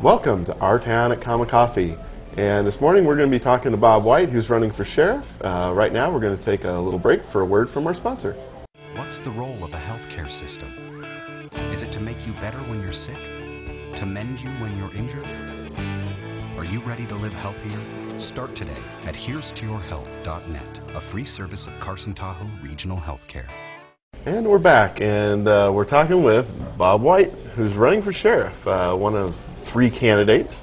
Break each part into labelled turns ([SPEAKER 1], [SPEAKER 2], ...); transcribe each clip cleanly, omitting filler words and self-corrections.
[SPEAKER 1] Welcome to Our Town at Common Coffee. And this morning we're going to be talking to Bob White, who's running for sheriff. Right now we're going to take a little break for a word from our sponsor.
[SPEAKER 2] What's the role of a healthcare system? Is it to make you better when you're sick? To mend you when you're injured? Are you ready to live healthier? Start today at herestoyourhealth.net, a free service of Carson Tahoe Regional Healthcare.
[SPEAKER 1] And we're back, and we're talking with Bob White, who's running for sheriff, one of 3 candidates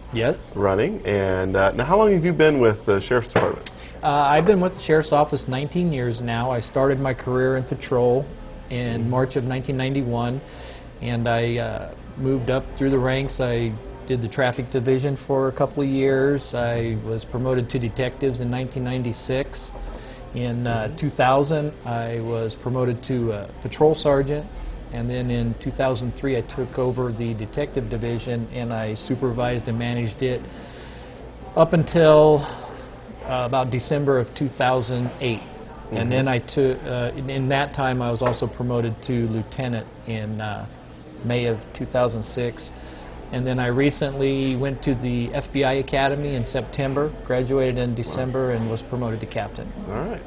[SPEAKER 1] running. And now, how long have you been with the Sheriff's Department?
[SPEAKER 3] I've been with the Sheriff's Office 19 years now. I started my career in patrol in March of 1991, and I moved up through the ranks. I did the traffic division for a couple of years. I was promoted to detectives in 1996. In 2000, I was promoted to patrol sergeant, and then in 2003 I took over the detective division and I supervised and managed it up until about December of 2008. And then I took, in that time I was also promoted to lieutenant in May of 2006. And then I recently went to the FBI Academy in September, graduated in December, and was promoted to captain.
[SPEAKER 1] All right.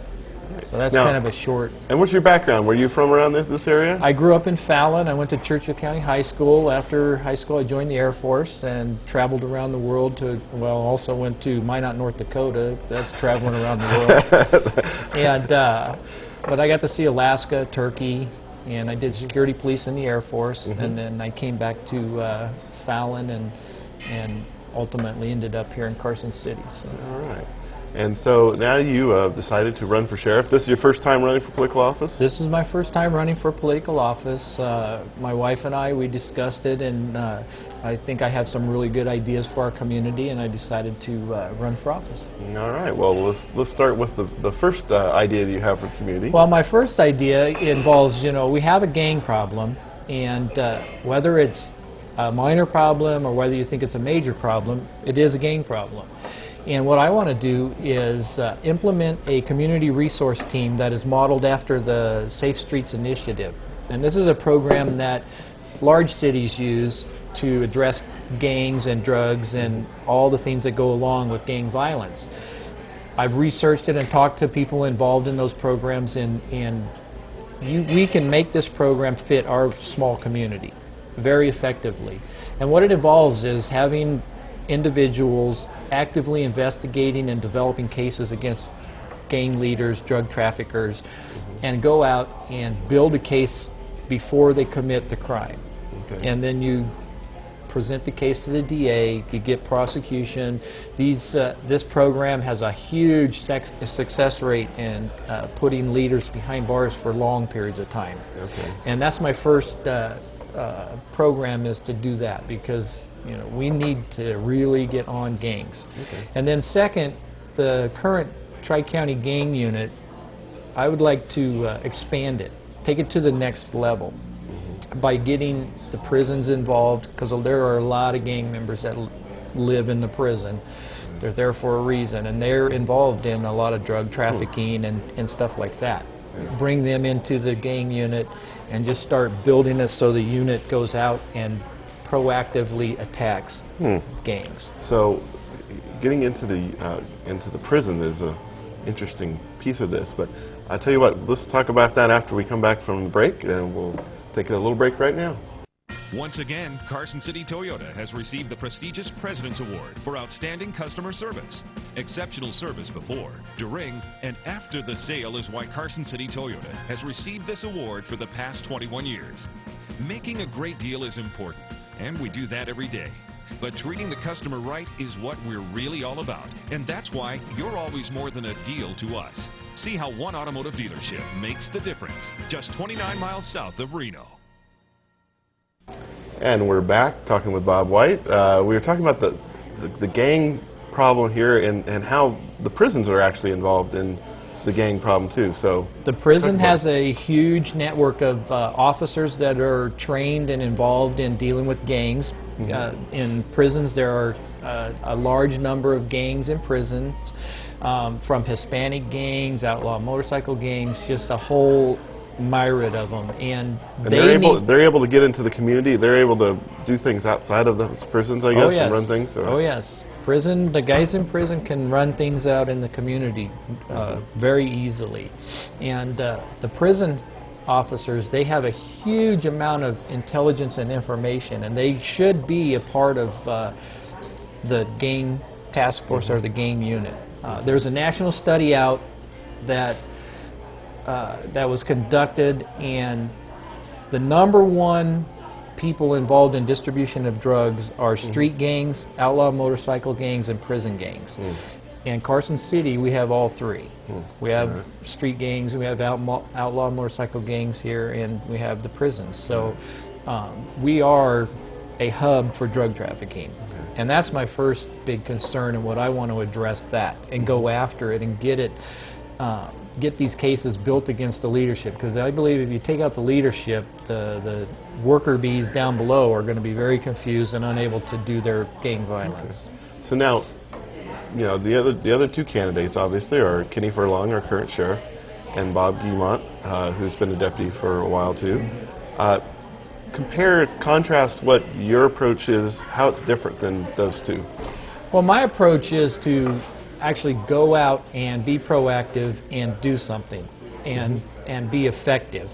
[SPEAKER 3] So that's kind of a short...
[SPEAKER 1] And what's your background? Were you from around this area?
[SPEAKER 3] I grew up in Fallon. I went to Churchill County High School. After high school, I joined the Air Force and traveled around the world to, well, also went to Minot, North Dakota. That's traveling around the world. And, but I got to see Alaska, Turkey, and I did security police in the Air Force. And then I came back to Fallon and ultimately ended up here in Carson City. So.
[SPEAKER 1] All right. And so now you decided to run for sheriff. This is your first time running for political office?
[SPEAKER 3] This is my first time running for political office. My wife and I, we discussed it, and I think I have some really good ideas for our community, and I decided to run for office.
[SPEAKER 1] All right. Well, let's start with the first idea that you have for the community.
[SPEAKER 3] Well, my first idea involves, you know, we have a gang problem, and whether it's a minor problem or whether you think it's a major problem, it is a gang problem. And what I want to do is implement a community resource team that is modeled after the Safe Streets Initiative. And this is a program that large cities use to address gangs and drugs and all the things that go along with gang violence. I've researched it and talked to people involved in those programs, and we can make this program fit our small community very effectively. And what it involves is having individuals actively investigating and developing cases against gang leaders, drug traffickers, and go out and build a case before they commit the crime. And then you present the case to the DA, you get prosecution. This program has a huge success rate in putting leaders behind bars for long periods of time. And that's my first program, is to do that, because you know, we need to really get on gangs. And then second, the current Tri-County gang unit, I would like to expand it, take it to the next level by getting the prisons involved, because there are a lot of gang members that live in the prison. They're there for a reason, and they're involved in a lot of drug trafficking and stuff like that. Bring them into the gang unit and just start building it so the unit goes out and proactively attacks gangs.
[SPEAKER 1] So getting into the prison is an interesting piece of this, but I'll tell you what, let's talk about that after we come back from the break, and we'll take a little break right now.
[SPEAKER 4] Once again, Carson City Toyota has received the prestigious President's Award for outstanding customer service. Exceptional service before, during, and after the sale is why Carson City Toyota has received this award for the past 21 years. Making a great deal is important, and we do that every day. But treating the customer right is what we're really all about, and that's why you're always more than a deal to us. See how one automotive dealership makes the difference, just 29 miles south of Reno.
[SPEAKER 1] And we're back talking with Bob White. We were talking about the gang problem here, and how the prisons are actually involved in the gang problem too. So
[SPEAKER 3] the prison has a huge network of officers that are trained and involved in dealing with gangs. In prisons, there are a large number of gangs in prisons, from Hispanic gangs, outlaw motorcycle gangs, just a whole myriad of them, and
[SPEAKER 1] they're able to get into the community. They're able to do things outside of those prisons, I guess,
[SPEAKER 3] oh, yes.
[SPEAKER 1] and run things. Or?
[SPEAKER 3] Oh yes, the guys in prison can run things out in the community very easily, and the prison officers, they have a huge amount of intelligence and information, and they should be a part of the gang task force or the gang unit. There's a national study out that was conducted, and the #1 people involved in distribution of drugs are street gangs, outlaw motorcycle gangs, and prison gangs. In Carson City, we have all three. We have street gangs, we have outlaw motorcycle gangs here, and we have the prisons. So we are a hub for drug trafficking. And that's my first big concern, and what I want to address that and go after it and get it, get these cases built against the leadership, because I believe if you take out the leadership, the worker bees down below are going to be very confused and unable to do their gang violence.
[SPEAKER 1] So now, you know, the other two candidates obviously are Kenny Furlong, our current sheriff, and Bob Guimont, who's been a deputy for a while too. Contrast what your approach is, how it's different than those two.
[SPEAKER 3] Well, my approach is to actually go out and be proactive and do something and be effective.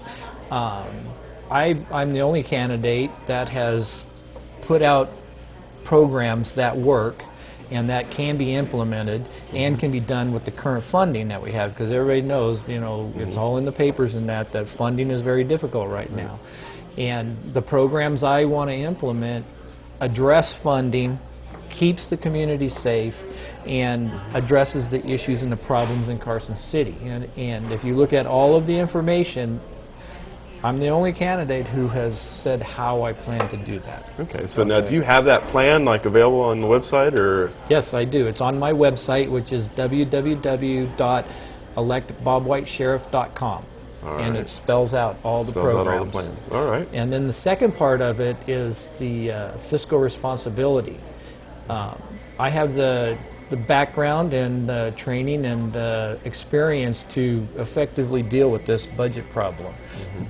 [SPEAKER 3] I'm the only candidate that has put out programs that work and that can be implemented and can be done with the current funding that we have, because everybody knows, you know, it's all in the papers and that funding is very difficult right now. And the programs I want to implement address funding, keeps the community safe, and addresses the issues and the problems in Carson City. And if you look at all of the information, I'm the only candidate who has said how I plan to do that.
[SPEAKER 1] Okay, so now do you have that plan like available on the website, or?
[SPEAKER 3] Yes, I do. It's on my website, which is www.electbobwhitesheriff.com. And it spells out all the programs.
[SPEAKER 1] Out all the plans. All right.
[SPEAKER 3] And then the second part of it is the fiscal responsibility. I have the background and training and experience to effectively deal with this budget problem.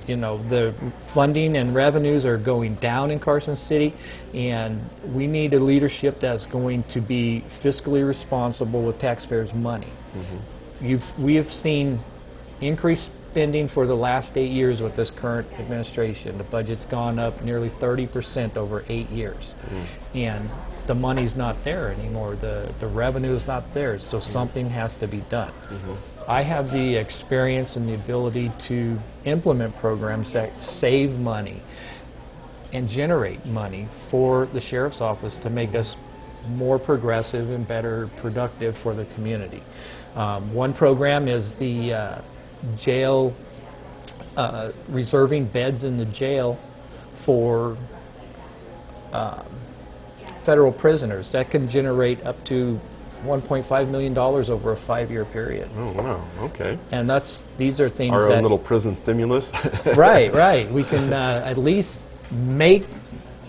[SPEAKER 3] You know, the funding and revenues are going down in Carson City, and we need a leadership that's going to be fiscally responsible with taxpayers' money. We have seen increased spending for the last 8 years with this current administration. The budget's gone up nearly 30% over 8 years. And the money's not there anymore. The revenue is not there, so something has to be done. I have the experience and the ability to implement programs that save money and generate money for the sheriff's office to make us more progressive and better productive for the community. One program is the jail, reserving beds in the jail for federal prisoners. That can generate up to $1.5 million over a 5-year period.
[SPEAKER 1] Oh, wow. Okay.
[SPEAKER 3] And these are things
[SPEAKER 1] our own little prison stimulus.
[SPEAKER 3] Right. We can at least make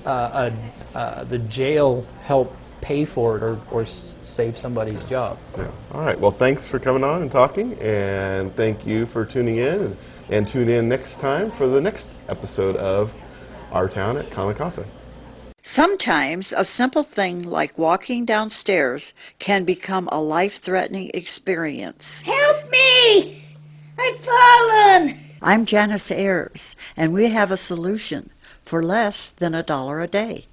[SPEAKER 3] the jail help pay for it or save somebody's job.
[SPEAKER 1] Yeah. All right. Well, thanks for coming on and talking, and thank you for tuning in. And tune in next time for the next episode of Our Town at Comic Coffee.
[SPEAKER 5] Sometimes a simple thing like walking downstairs can become a life-threatening experience.
[SPEAKER 6] Help me! I've fallen!
[SPEAKER 5] I'm Janice Ayers, and we have a solution for less than $1 a day.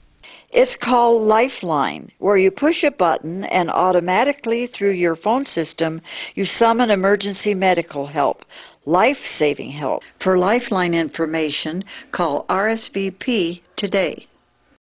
[SPEAKER 5] It's called Lifeline, where you push a button and automatically through your phone system you summon emergency medical help, life-saving help. For Lifeline information, call RSVP today.